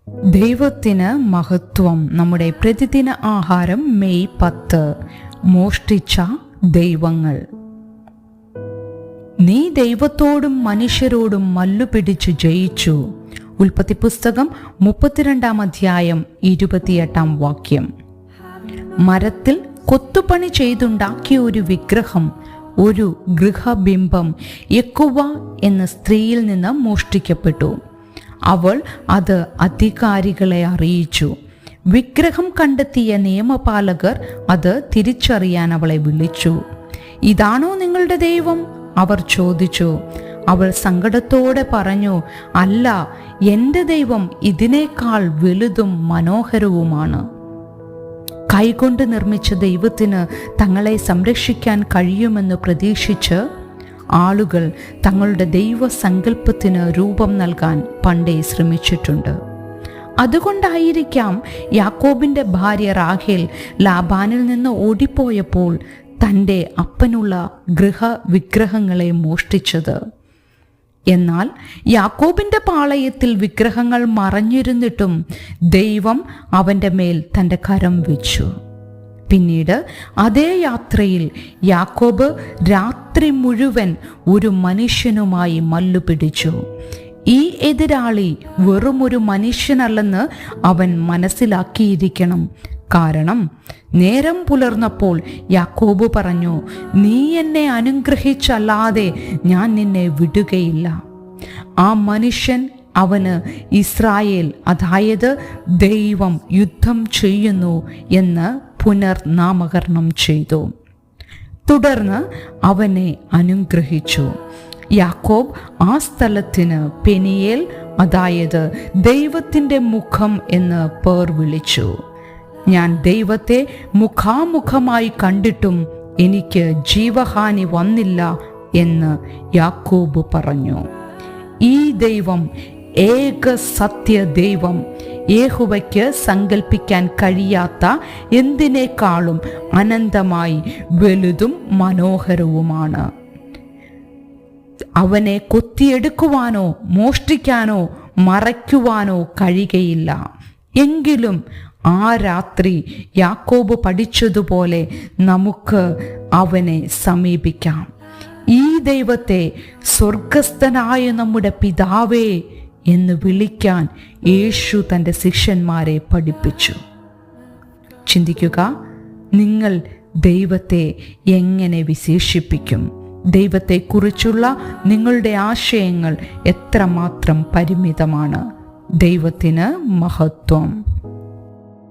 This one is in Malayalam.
ദൈവത്തിന് മഹത്വം. നമ്മുടെ പ്രതിദിന ആഹാരം മെയ് 10. മോഷ്ടിച്ച ദൈവങ്ങൾ. നീ ദൈവത്തോടും മനുഷ്യരോടും മല്ലുപിടിച്ചു ജയിച്ചു. ഉൽപ്പത്തി പുസ്തകം 32 അധ്യായം 28 വാക്യം. മരത്തിൽ കൊത്തുപണി ചെയ്തുണ്ടാക്കിയ ഒരു വിഗ്രഹം, ഒരു ഗൃഹബിംബം യഹോവ എന്ന സ്ത്രീയിൽ നിന്ന് മോഷ്ടിക്കപ്പെട്ടു. അവൾ അത് അധികാരികളെ അറിയിച്ചു. വിഗ്രഹം കണ്ടെത്തിയ നിയമപാലകർ അത് തിരിച്ചറിയാൻ അവളെ വിളിച്ചു. ഇതാണോ നിങ്ങളുടെ ദൈവം? അവർ ചോദിച്ചു. അവൾ സങ്കടത്തോടെ പറഞ്ഞു, അല്ല, എൻ്റെ ദൈവം ഇതിനേക്കാൾ വലുതും മനോഹരവുമാണ്. കൈകൊണ്ട് നിർമ്മിച്ച ദൈവത്തിന് തങ്ങളെ സംരക്ഷിക്കാൻ കഴിയുമെന്ന് പ്രതീക്ഷിച്ച് ആളുകൾ തങ്ങളുടെ ദൈവസങ്കല്പത്തിന് രൂപം നൽകാൻ പണ്ടേ ശ്രമിച്ചിട്ടുണ്ട്. അതുകൊണ്ടായിരിക്കാം യാക്കോബിൻ്റെ ഭാര്യ റാഹേൽ ലാബാനിൽ നിന്ന് ഓടിപ്പോയപ്പോൾ തൻ്റെ അപ്പനുള്ള ഗൃഹവിഗ്രഹങ്ങളെ മോഷ്ടിച്ചത്. എന്നാൽ യാക്കോബിൻ്റെ പാളയത്തിൽ വിഗ്രഹങ്ങൾ മറഞ്ഞിരുന്നിട്ടും ദൈവം അവൻ്റെ മേൽ തൻ്റെ കരം വെച്ചു. പിന്നീട് അതേ യാത്രയിൽ യാക്കോബ് രാത്രി മുഴുവൻ ഒരു മനുഷ്യനുമായി മല്ലുപിടിച്ചു. ഈ എതിരാളി വെറുമൊരു മനുഷ്യനല്ലെന്ന് അവൻ മനസ്സിലാക്കിയിരിക്കണം. കാരണം നേരം പുലർന്നപ്പോൾ യാക്കോബ് പറഞ്ഞു, നീ എന്നെ അനുഗ്രഹിച്ചല്ലാതെ ഞാൻ നിന്നെ വിടുകയില്ല. ആ മനുഷ്യൻ അവന് ഇസ്രായേൽ, അതായത് ദൈവം യുദ്ധം ചെയ്യുന്നു എന്ന് പുനർനാമകരണം ചെയ്തു. തുടർന്ന് അവനെ അനുഗ്രഹിച്ചു. യാക്കോബ് ആ സ്ഥലത്തിന് പെനിയേൽ, അതായത് ദൈവത്തിൻ്റെ മുഖം എന്ന് പേർ വിളിച്ചു. ഞാൻ ദൈവത്തെ മുഖാമുഖമായി കണ്ടിട്ടും എനിക്ക് ജീവഹാനി വന്നില്ല എന്ന് യാക്കോബ് പറഞ്ഞു. ഈ ദൈവം ഏക സത്യ ദൈവം, യഹോവയ്ക്ക് സങ്കല്പിക്കാൻ കഴിയാത്ത എന്തിനേക്കാളും അനന്തമായി വലുതും മനോഹരവുമാണ്. അവനെ കൊത്തിയെടുക്കുവാനോ മോഷ്ടിക്കാനോ മറയ്ക്കുവാനോ കഴിയുകയില്ല. എങ്കിലും ആ രാത്രി യാക്കോബ് പഠിച്ചതുപോലെ നമുക്ക് അവനെ സമീപിക്കാം. ഈ ദൈവത്തെ സ്വർഗസ്ഥനായ നമ്മുടെ പിതാവേ എന്ന് വിളിക്കാൻ യേശു തൻ്റെ ശിഷ്യന്മാരെ പഠിപ്പിച്ചു. ചിന്തിക്കുക, നിങ്ങൾ ദൈവത്തെ എങ്ങനെ വിശേഷിപ്പിക്കും? ദൈവത്തെക്കുറിച്ചുള്ള നിങ്ങളുടെ ആശയങ്ങൾ എത്രമാത്രം പരിമിതമാണ്. ദൈവത്തിന് മഹത്വം.